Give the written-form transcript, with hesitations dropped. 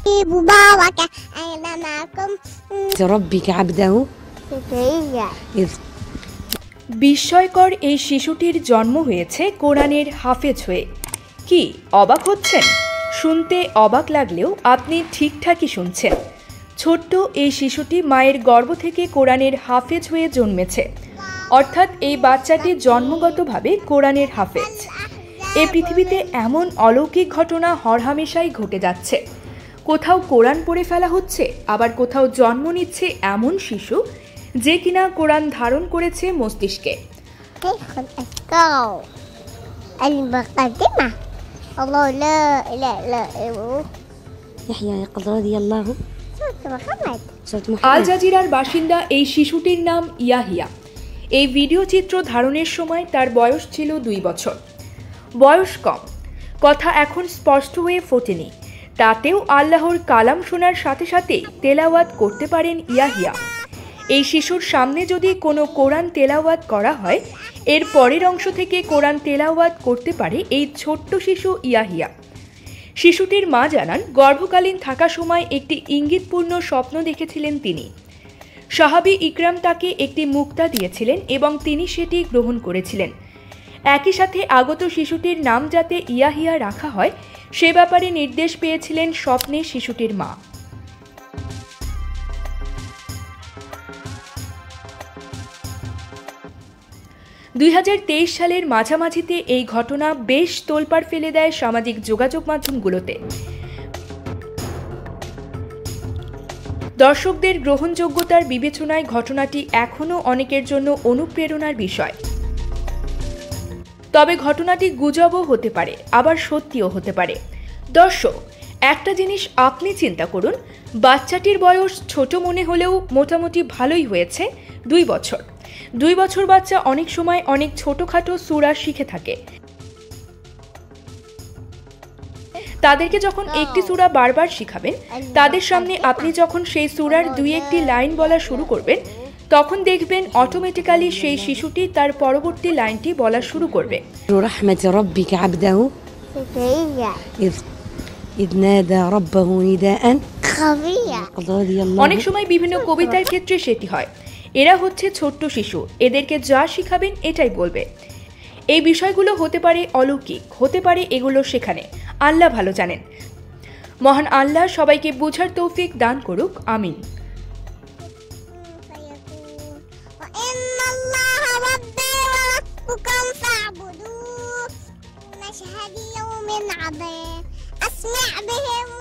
مباركة أنا معكم ربك عبده إذ বিস্ময়কর এই শিশুটির জন্ম হয়েছে কোরআনের হাফেজ হয়ে। কি অবাক হচ্ছেন? শুনতে অবাক লাগলেও আপনি ঠিকঠাকই শুনছেন। ছোট্ট এই শিশুটি মায়ের গর্ভ থেকে কোরআনের হাফেজ হয়ে জন্মেছে, অর্থাৎ এই বাচ্চাটি জন্মগতভাবে কোরআনের হাফেজ। এই পৃথিবীতে এমন অলৌকিক ঘটনা হরহামেশাই ঘটে যাচ্ছে। কোথাও কোরআন পড়ে ফেলা হচ্ছে, আবার কোথাও জন্ম নিচ্ছে এমন শিশু যে কিনা কোরআন ধারণ করেছে মস্তিষ্কে। আল জাজিরার বাসিন্দা এই শিশুটির নাম ইয়াহিয়া। এই ভিডিও চিত্র ধারণের সময় তার বয়স ছিল 2 বছর। বয়স কম, কথা এখন স্পষ্ট হয়ে ফোটেনি, তাতেও আল্লাহর কালাম শোনার সাথে সাথেই তেলাওয়াত করতে পারেন ইয়াহিয়া। এই শিশুর সামনে যদি কোনো কোরআন তেলাওয়াত করা হয়, এর পরের অংশ থেকে কোরআন তেলাওয়াত করতে পারে এই ছোট্ট শিশু ইয়াহিয়া। শিশুটির মা জানান, গর্ভকালীন থাকা সময় একটি ইঙ্গিতপূর্ণ স্বপ্ন দেখেছিলেন তিনি। সাহাবী ইকরাম তাকে একটি মুক্তা দিয়েছিলেন এবং তিনি সেটি গ্রহণ করেছিলেন। একই সাথে আগত শিশুটির নাম যাতে ইয়াহিয়া রাখা হয় সে ব্যাপারে নির্দেশ পেয়েছিলেন স্বপ্নে শিশুটির মা। (2023) সালের মাঝামাঝিতে এই ঘটনা বেশ তোলপাড় ফেলে দেয় সামাজিক যোগাযোগ মাধ্যমগুলোতে। দর্শকদের গ্রহণযোগ্যতার বিবেচনায় ঘটনাটি এখনও অনেকের জন্য অনুপ্রেরণার বিষয়। তবে ঘটনাটি গুজবও হতে পারে, আবার সত্যিও হতে পারে। দর্শক, একটা জিনিস আপনি চিন্তা করুন, বাচ্চাটির বয়স ছোট মনে হলেও মোটামুটি ভালোই হয়েছে, 2 বছর। 2 বছর বাচ্চা অনেক সময় অনেক ছোটখাটো সূরা শিখে থাকে। তাদেরকে যখন একটি সূরা বারবার শিখাবেন, তাদের সামনে আপনি যখন সেই সূরার 2-1টি লাইন বলা শুরু করবেন, তখন দেখবেন অটোমেটিক্যালি সেই শিশুটি তার পরবর্তী লাইনটি বলা শুরু করবে। رحمة ربك عبده إذ نادى ربه نداء خفيا। অনেক সময় বিভিন্ন কবিতার ক্ষেত্রে সেটি হয়। এরা হচ্ছে ছোট্ট শিশু, এদেরকে যা শিখাবেন এটাই বলবে। এই বিষয়গুলো হতে পারে অলৌকিক, হতে পারে এগুলো সেখানে, আল্লাহ ভালো জানেন। মহান আল্লাহ সবাইকে বুঝার তৌফিক দান করুক, আমিন। مشهد يوم عظيم أسمع بهم